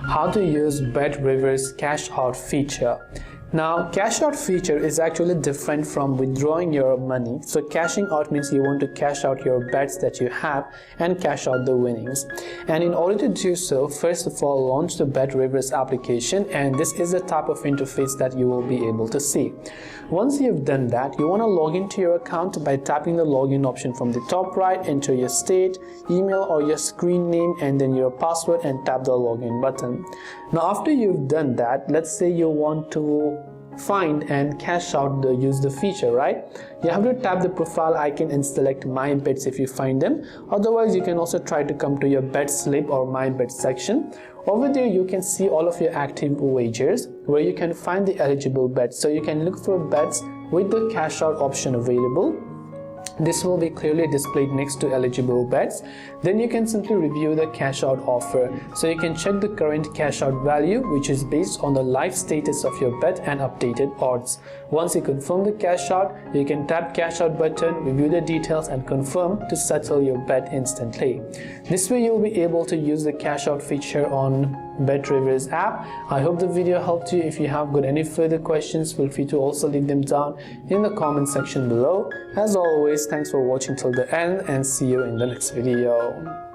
how to use BetRivers Cash Out feature. Now, cash out feature is actually different from withdrawing your money. So cashing out means you want to cash out your bets that you have and cash out the winnings. And in order to do so, first of all, launch the BetRivers application, and this is the type of interface that you will be able to see. Once you've done that, you want to log into your account by tapping the login option from the top right, enter your state, email or your screen name, and then your password, and tap the login button. Now after you've done that, let's say you want to find and cash out use the feature, right? You have to tap the profile icon and select my bets if you find them. Otherwise, you can also try to come to your bet slip or my bet section. Over there you can see all of your active wagers where you can find the eligible bets. So you can look for bets with the cash out option available. This will be clearly displayed next to eligible bets. Then you can simply review the cash out offer. So you can check the current cash out value, which is based on the live status of your bet and updated odds. Once you confirm the cash out, you can tap cash out button, review the details and confirm to settle your bet instantly. This way you'll be able to use the cash out feature on BetRivers app. I hope the video helped you. If you have got any further questions, feel free to also leave them down in the comment section below. As always, thanks for watching till the end, and see you in the next video.